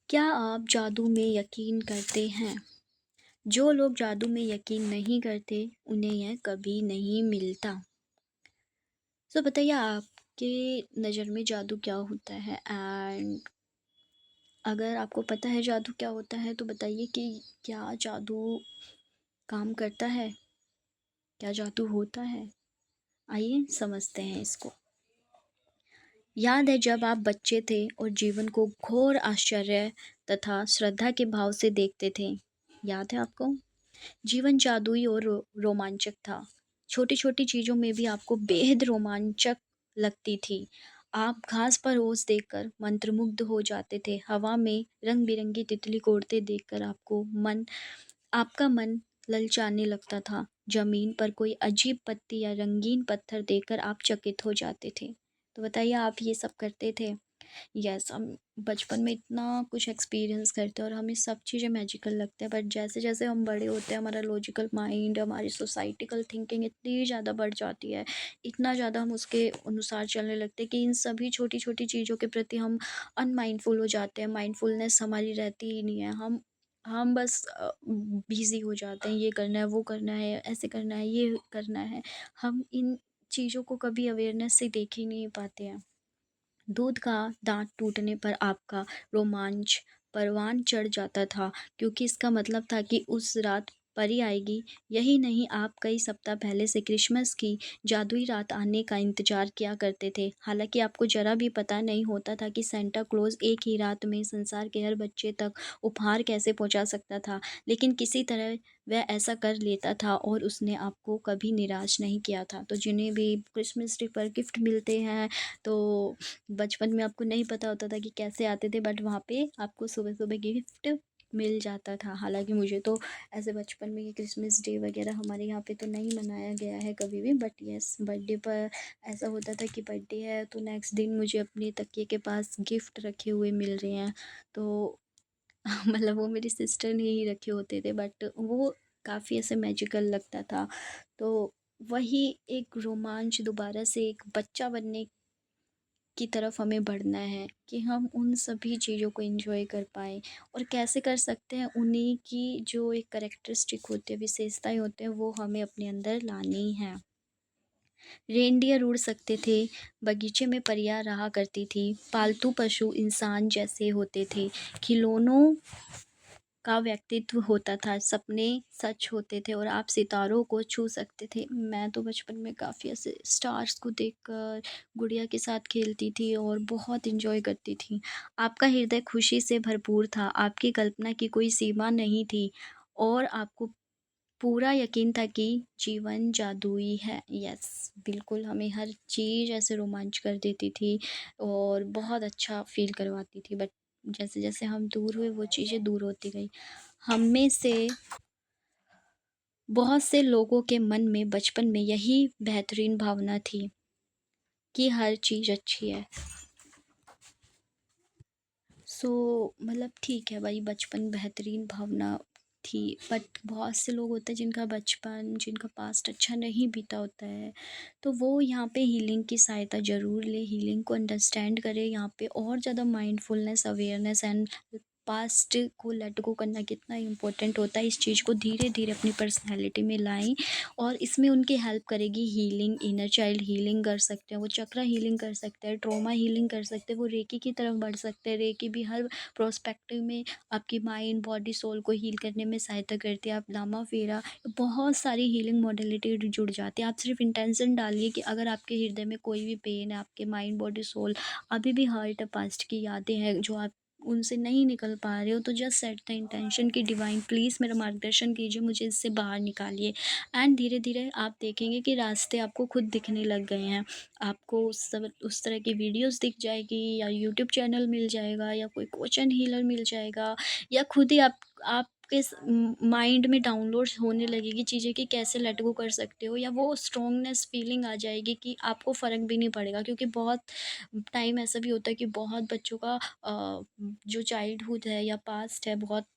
क्या आप जादू में यकीन करते हैं? जो लोग जादू में यकीन नहीं करते, उन्हें यह कभी नहीं मिलता। तो बताइए आपके नज़र में जादू क्या होता है? एंड अगर आपको पता है जादू क्या होता है तो बताइए कि क्या जादू काम करता है? क्या जादू होता है? आइए समझते हैं इसको। याद है जब आप बच्चे थे और जीवन को घोर आश्चर्य तथा श्रद्धा के भाव से देखते थे? याद है आपको? जीवन जादुई और रोमांचक था। छोटी-छोटी चीज़ों में भी आपको बेहद रोमांचक लगती थी। आप घास पर ओस देखकर मंत्रमुग्ध हो जाते थे। हवा में रंग-बिरंगी तितली को उड़ते देखकर आपका मन ललचाने लगता था। ज़मीन पर कोई अजीब पत्ती या रंगीन पत्थर देखकर आप चकित हो जाते थे। तो बताइए आप ये सब करते थे? यस, हम बचपन में इतना कुछ एक्सपीरियंस करते हैं और हमें सब चीज़ें मैजिकल लगते हैं, बट जैसे जैसे हम बड़े होते हैं हमारा लॉजिकल माइंड, हमारी सोसाइटिकल थिंकिंग इतनी ज़्यादा बढ़ जाती है, इतना ज़्यादा हम उसके अनुसार चलने लगते हैं कि इन सभी छोटी छोटी चीज़ों के प्रति हम अनमाइंडफुल हो जाते हैं। माइंडफुलनेस हमारी रहती ही नहीं है। हम बस बिजी हो जाते हैं, ये करना है, वो करना है, ऐसे करना है, ये करना है। हम इन चीज़ों को कभी अवेयरनेस से देख ही नहीं पाते हैं। दूध का दांत टूटने पर आपका रोमांच परवान चढ़ जाता था, क्योंकि इसका मतलब था कि उस रात परी आएगी। यही नहीं, आप कई सप्ताह पहले से क्रिसमस की जादुई रात आने का इंतजार किया करते थे। हालांकि आपको जरा भी पता नहीं होता था कि सेंटा क्लॉज एक ही रात में संसार के हर बच्चे तक उपहार कैसे पहुंचा सकता था, लेकिन किसी तरह वह ऐसा कर लेता था और उसने आपको कभी निराश नहीं किया था। तो जिन्हें भी क्रिसमस डे पर गिफ्ट मिलते हैं, तो बचपन में आपको नहीं पता होता था कि कैसे आते थे, बट वहाँ पे आपको सुबह-सुबह गिफ्ट मिल जाता था। हालाँकि मुझे तो ऐसे बचपन में ये क्रिसमस डे वग़ैरह हमारे यहाँ पे तो नहीं मनाया गया है कभी भी, बट येस, बर्थडे पर ऐसा होता था कि बर्थडे है तो नेक्स्ट दिन मुझे अपने तकिए के पास गिफ्ट रखे हुए मिल रहे हैं। तो मतलब वो मेरी सिस्टर ने ही रखे होते थे, बट वो काफ़ी ऐसे मैजिकल लगता था। तो वही एक रोमांच दोबारा से एक बच्चा बनने की तरफ हमें बढ़ना है कि हम उन सभी चीज़ों को एंजॉय कर पाएँ। और कैसे कर सकते हैं, उन्हीं की जो एक कैरेक्टरिस्टिक होती है, विशेषताएँ होते हैं, वो हमें अपने अंदर लानी हैं। रेनडियर उड़ सकते थे, बगीचे में परियां रहा करती थी, पालतू पशु इंसान जैसे होते थे, खिलौनों का व्यक्तित्व होता था, सपने सच होते थे और आप सितारों को छू सकते थे। मैं तो बचपन में काफ़ी ऐसे स्टार्स को देखकर गुड़िया के साथ खेलती थी और बहुत एंजॉय करती थी। आपका हृदय खुशी से भरपूर था, आपकी कल्पना की कोई सीमा नहीं थी और आपको पूरा यकीन था कि जीवन जादुई है। यस, बिल्कुल हमें हर चीज़ ऐसे रोमांच कर देती थी और बहुत अच्छा फ़ील करवाती थी, बट जैसे-जैसे हम दूर हुए वो चीज़ें दूर होती गई। हम में से बहुत से लोगों के मन में बचपन में यही बेहतरीन भावना थी कि हर चीज़ अच्छी है। सो मतलब ठीक है भाई, बचपन बेहतरीन भावना थी, बट बहुत से लोग होते हैं जिनका बचपन, जिनका पास्ट अच्छा नहीं बीता होता है, तो वो यहाँ पे हीलिंग की सहायता ज़रूर ले, हीलिंग को अंडरस्टैंड करें। यहाँ पे और ज़्यादा माइंडफुलनेस, अवेयरनेस एंड पास्ट को लेट गो करना कितना इम्पोर्टेंट होता है, इस चीज़ को धीरे धीरे अपनी पर्सनैलिटी में लाएं और इसमें उनकी हेल्प करेगी हीलिंग। इनर चाइल्ड हीलिंग कर सकते हैं, वो चक्रा हीलिंग कर सकते हैं, ट्रॉमा हीलिंग कर सकते हैं, वो रेकी की तरफ बढ़ सकते हैं। रेकी भी हर प्रोस्पेक्टिव में आपकी माइंड, बॉडी, सोल को हील करने में सहायता करती है। आप लामा फेरा, बहुत सारी हीलिंग मॉडलिटी जुड़ जाती है। आप सिर्फ इंटेंशन डालिए कि अगर आपके हृदय में कोई भी पेन है, आपके माइंड, बॉडी, सोल अभी भी हर्ट है, पास्ट की यादें हैं जो आप उनसे नहीं निकल पा रहे हो, तो जस्ट सेट द इंटेंशन की डिवाइन प्लीज़ मेरा मार्गदर्शन कीजिए, मुझे इससे बाहर निकालिए। एंड धीरे धीरे आप देखेंगे कि रास्ते आपको खुद दिखने लग गए हैं। आपको उस तरह की वीडियोस दिख जाएगी, या यूट्यूब चैनल मिल जाएगा, या कोई कोच एंड हीलर मिल जाएगा, या खुद ही आपके माइंड में डाउनलोड्स होने लगेगी चीज़ें कि कैसे लेट गो कर सकते हो, या वो स्ट्रॉन्गनेस फीलिंग आ जाएगी कि आपको फ़र्क भी नहीं पड़ेगा। क्योंकि बहुत टाइम ऐसा भी होता है कि बहुत बच्चों का जो चाइल्डहुड है या पास्ट है, बहुत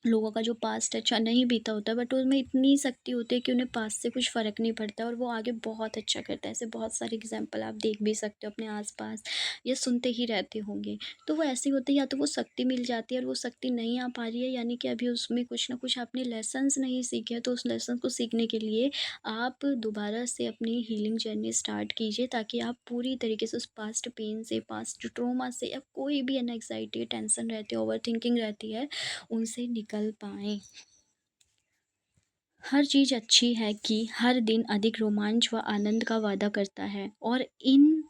लोगों का जो पास्ट अच्छा नहीं बीता होता है बट उनमें इतनी शक्ति होती है कि उन्हें पास्ट से कुछ फ़र्क नहीं पड़ता और वो आगे बहुत अच्छा करता है। ऐसे बहुत सारे एग्ज़ाम्पल आप देख भी सकते हो अपने आस-पास या सुनते ही रहते होंगे। तो वो ऐसे होते हैं या तो वो शक्ति मिल जाती है और वो शक्ति नहीं आ पा रही है यानी कि अभी उसमें कुछ न कुछ आपने लेसन्स नहीं सीखे हैं, तो उस लेसन को सीखने के लिए आप दोबारा से अपनी हीलिंग जर्नी स्टार्ट कीजिए ताकि आप पूरी तरीके से उस पास्ट पेन से, पास्ट ट्रॉमा से या कोई भी एंग्ज़ायटी, टेंशन रहती है, ओवरथिंकिंग रहती है उनसे निकल पाएँ। हर चीज़ अच्छी है कि हर दिन अधिक रोमांच व आनंद का वादा करता है और इन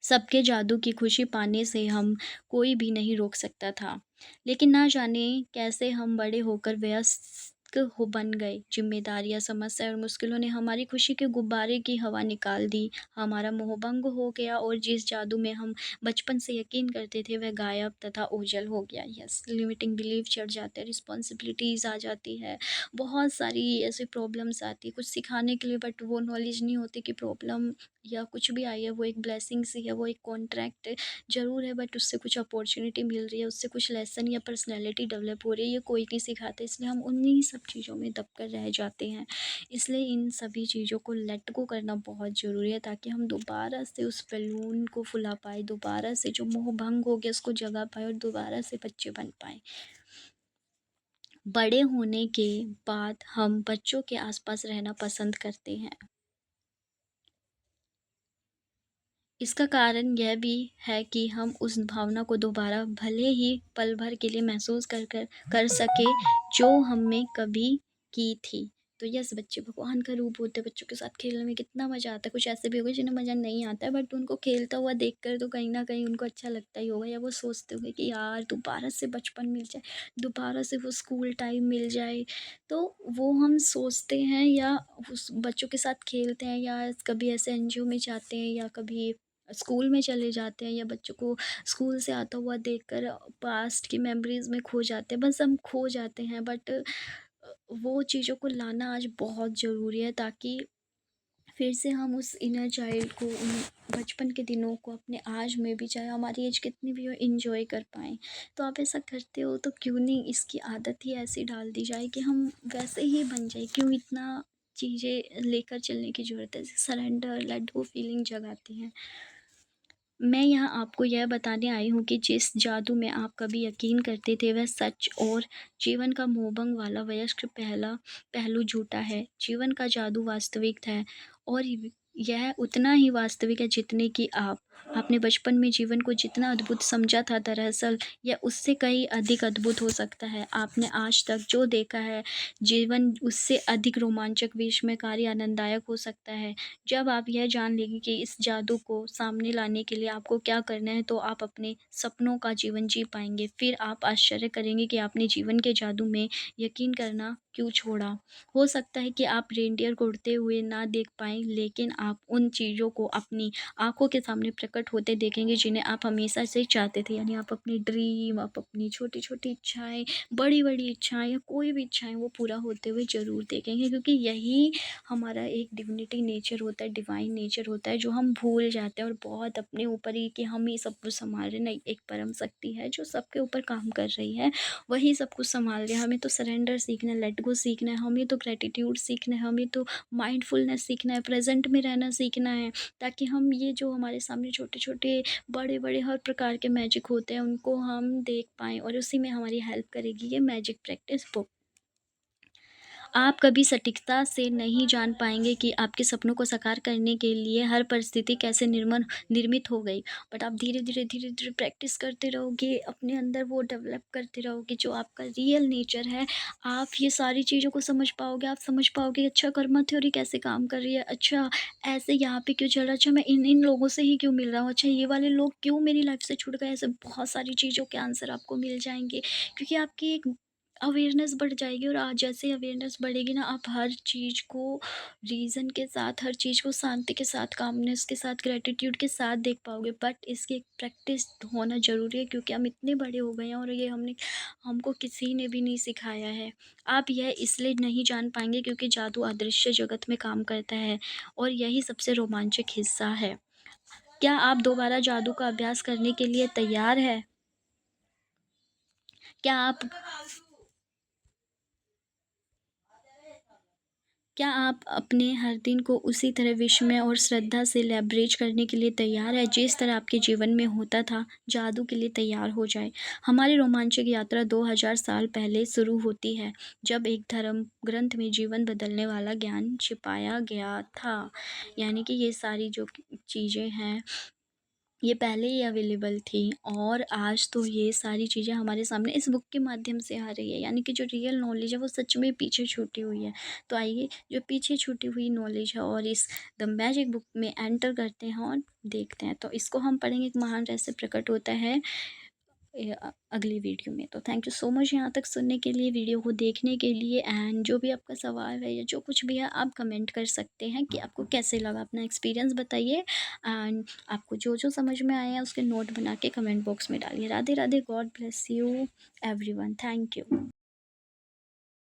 सबके जादू की खुशी पाने से हम कोई भी नहीं रोक सकता था। लेकिन ना जाने कैसे हम बड़े होकर वयस्क हो बन गए। ज़िम्मेदारियाँ, समस्या और मुश्किलों ने हमारी खुशी के गुब्बारे की हवा निकाल दी। हमारा मोहभंग हो गया और जिस जादू में हम बचपन से यकीन करते थे वह गायब तथा ओझल हो गया। यस, लिमिटिंग बिलीफ चढ़ जाते हैं, रिस्पॉन्सिबिलिटीज़ आ जाती है, बहुत सारी ऐसी प्रॉब्लम्स आती है कुछ सिखाने के लिए बट वो नॉलेज नहीं होती कि प्रॉब्लम या कुछ भी आई है वो एक ब्लेसिंग्स ही है, वो एक कॉन्ट्रैक्ट ज़रूर है बट उससे कुछ अपॉर्च्युनिटी मिल रही है, उससे कुछ लेसन या पर्सनैलिटी डेवलप हो रही है, ये कोई नहीं सिखाता इसलिए हम उन्हीं सब चीज़ों में दब कर रह जाते हैं। इसलिए इन सभी चीज़ों को लेट गो करना बहुत ज़रूरी है ताकि हम दोबारा से उस बैलून को फुला पाएँ, दोबारा से जो मोह भंग हो गया उसको जगा पाएँ और दोबारा से बच्चे बन पाएँ। बड़े होने के बाद हम बच्चों के आस-पास रहना पसंद करते हैं। इसका कारण यह भी है कि हम उस भावना को दोबारा भले ही पल भर के लिए महसूस कर सकें जो हमने कभी की थी। तो यस, बच्चे भगवान का रूप होते हैं, बच्चों के साथ खेलने में कितना मज़ा आता है। कुछ ऐसे भी होंगे जिन्हें मज़ा नहीं आता है बट उनको खेलता हुआ देखकर तो कहीं न कहीं उनको अच्छा लगता ही होगा या वो सोचते होंगे कि यार दोबारा से बचपन मिल जाए, दोबारा से वो स्कूल टाइम मिल जाए। तो वो हम सोचते हैं या उस बच्चों के साथ खेलते हैं या कभी ऐसे एनजीओ में जाते हैं या कभी स्कूल में चले जाते हैं या बच्चों को स्कूल से आता हुआ देखकर पास्ट की मेमोरीज में खो जाते हैं, बस हम खो जाते हैं बट वो चीज़ों को लाना आज बहुत ज़रूरी है ताकि फिर से हम उस इनर चाइल्ड को उन बचपन के दिनों को अपने आज में भी चाहे हमारी एज कितनी भी हो इंजॉय कर पाएँ। तो आप ऐसा करते हो तो क्यों नहीं इसकी आदत ही ऐसी डाल दी जाए कि हम वैसे ही बन जाए, क्यों इतना चीज़ें लेकर चलने की ज़रूरत है। सरेंडर, लेट गो फीलिंग जगाती हैं। मैं यहाँ आपको यह बताने आई हूँ कि जिस जादू में आप कभी यकीन करते थे वह सच और जीवन का मोहभंग वाला वयस्क पहला पहलू झूठा है। जीवन का जादू वास्तविक है और यह उतना ही वास्तविक है जितने कि आप आपने बचपन में जीवन को जितना अद्भुत समझा था दरअसल यह उससे कहीं अधिक अद्भुत हो सकता है। आपने आज तक जो देखा है जीवन उससे अधिक रोमांचक, विस्मयकारी, आनंददायक हो सकता है। जब आप यह जान लेंगे कि इस जादू को सामने लाने के लिए आपको क्या करना है तो आप अपने सपनों का जीवन जी पाएँगे। फिर आप आश्चर्य करेंगे कि आपने जीवन के जादू में यकीन करना क्यों छोड़ा। हो सकता है कि आप रेनडियर को उड़ते हुए ना देख पाएँ लेकिन आप उन चीज़ों को अपनी आँखों के सामने प्रकट होते देखेंगे जिन्हें आप हमेशा से चाहते थे। यानी आप अपनी ड्रीम, आप अपनी छोटी-छोटी इच्छाएँ, बड़ी-बड़ी इच्छाएँ या कोई भी इच्छाएँ वो पूरा होते हुए ज़रूर देखेंगे क्योंकि यही हमारा एक डिविनिटी नेचर होता है, डिवाइन नेचर होता है जो हम भूल जाते हैं और बहुत अपने ऊपर ही कि हम ही सब कुछ सँभाल रहे हैं। नहीं, एक परम शक्ति है जो सबके ऊपर काम कर रही है, वही सब कुछ सँभाल रही है। हमें तो सरेंडर सीखना है, लेट गो सीखना है, हमें तो ग्रैटिट्यूड सीखना है, हमें तो माइंडफुलनेस सीखना है, प्रेज़ेंट में रहना सीखना है ताकि हम ये जो हमारे सामने छोटे-छोटे, बड़े-बड़े हर प्रकार के मैजिक होते हैं उनको हम देख पाएँ और उसी में हमारी हेल्प करेगी ये मैजिक प्रैक्टिस बुक। आप कभी सटीकता से नहीं जान पाएँगे कि आपके सपनों को साकार करने के लिए हर परिस्थिति कैसे निर्मित हो गई। बट आप धीरे-धीरे, धीरे-धीरे प्रैक्टिस करते रहोगे, अपने अंदर वो डेवलप करते रहोगे जो आपका रियल नेचर है। आप ये सारी चीज़ों को समझ पाओगे, आप समझ पाओगे अच्छा कर्मा थ्योरी कैसे काम कर रही है, अच्छा ऐसे यहाँ पे क्यों चल रहा है, अच्छा मैं इन-इन लोगों से ही क्यों मिल रहा हूँ, अच्छा ये वाले लोग क्यों मेरी लाइफ़ से छूट गए। ऐसे बहुत सारी चीज़ों के आंसर आपको मिल जाएँगे क्योंकि आपकी एक अवेयरनेस बढ़ जाएगी और आज जैसे अवेयरनेस बढ़ेगी ना आप हर चीज़ को रीज़न के साथ, हर चीज़ को शांति के साथ, कामनेस के साथ, ग्रैटिट्यूड के साथ देख पाओगे। बट इसकी एक प्रैक्टिस होना ज़रूरी है क्योंकि हम इतने बड़े हो गए हैं और ये हमने हमको किसी ने भी नहीं सिखाया है। आप यह इसलिए नहीं जान पाएंगे क्योंकि जादू अदृश्य जगत में काम करता है और यही सबसे रोमांचक हिस्सा है। क्या आप दोबारा जादू का अभ्यास करने के लिए तैयार है? क्या आप क्या आप अपने हर दिन को उसी तरह विस्मय और श्रद्धा से लेवरेज करने के लिए तैयार हैं, जिस तरह आपके जीवन में होता था? जादू के लिए तैयार हो जाएँ। हमारी रोमांचक यात्रा 2000 साल पहले शुरू होती है, जब एक धर्म ग्रंथ में जीवन बदलने वाला ज्ञान छिपाया गया था। यानी कि ये सारी जो चीज़ें हैं, ये पहले ही अवेलेबल थी और आज तो ये सारी चीज़ें हमारे सामने इस बुक के माध्यम से आ रही है, यानी कि जो रियल नॉलेज है वो सच में पीछे छूटी हुई है। तो आइए जो पीछे छूटी हुई नॉलेज है और इस द मैजिक बुक में एंटर करते हैं और देखते हैं। तो इसको हम पढ़ेंगे, एक महान रहस्य प्रकट होता है अगली वीडियो में। तो थैंक यू सो मच यहाँ तक सुनने के लिए, वीडियो को देखने के लिए। एंड जो भी आपका सवाल है या जो कुछ भी है आप कमेंट कर सकते हैं कि आपको कैसे लगा, अपना एक्सपीरियंस बताइए। एंड आपको जो जो समझ में आया उसके नोट बना के कमेंट बॉक्स में डालिए। Radhe Radhe, God bless you everyone, thank you.